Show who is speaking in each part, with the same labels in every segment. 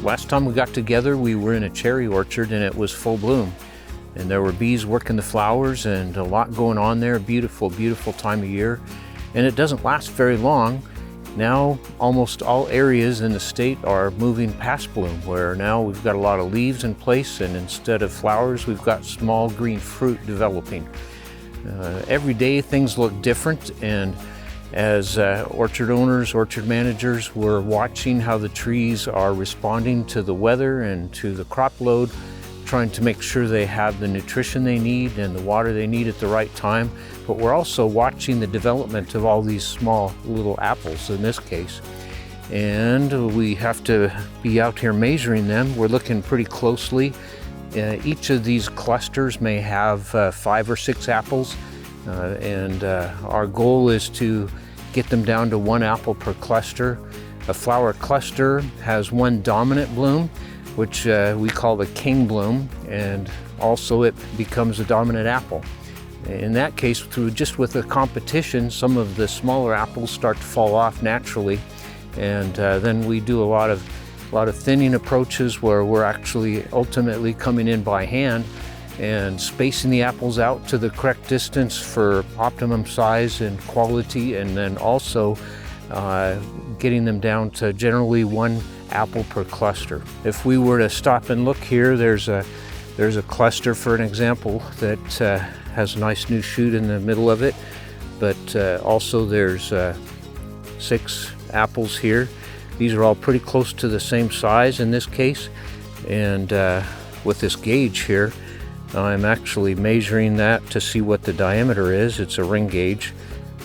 Speaker 1: Last time we got together, we were in a cherry orchard and it was full bloom. And there were bees working the flowers and a lot going on there. Beautiful, beautiful time of year. And it doesn't last very long. Now almost all areas in the state are moving past bloom, where now we've got a lot of leaves in place, and instead of flowers we've got small green fruit developing. Every day things look different, and as orchard owners, orchard managers, we're watching how the trees are responding to the weather and to the crop load, trying to make sure they have the nutrition they need and the water they need at the right time. But we're also watching the development of all these small little apples in this case. And we have to be out here measuring them. We're looking pretty closely. Each of these clusters may have 5 or 6 apples. And our goal is to get them down to 1 apple per cluster. A flower cluster has 1 dominant bloom, which we call the king bloom, and also it becomes a dominant apple. In that case, with the competition, some of the smaller apples start to fall off naturally, and then we do a lot of thinning approaches where we're actually ultimately coming in by hand and spacing the apples out to the correct distance for optimum size and quality, and then also getting them down to generally 1 apple per cluster. If we were to stop and look here, there's a cluster, for an example, that has a nice new shoot in the middle of it, but also there's 6 apples here. These are all pretty close to the same size in this case, and with this gauge here, I'm actually measuring that to see what the diameter is. It's a ring gauge.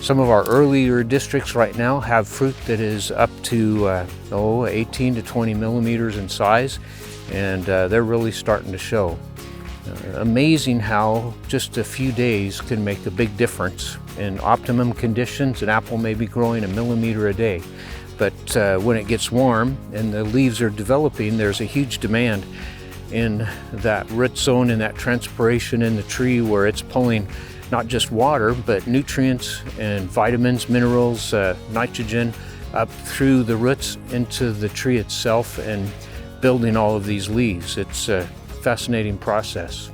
Speaker 1: Some of our earlier districts right now have fruit that is up to 18 to 20 millimeters in size, and they're really starting to show. Amazing how just a few days can make a big difference. In optimum conditions, an apple may be growing 1 millimeter a day, but when it gets warm and the leaves are developing, there's a huge demand in that root zone, in that transpiration in the tree, where it's pulling not just water, but nutrients and vitamins, minerals, nitrogen up through the roots into the tree itself and building all of these leaves. It's a fascinating process.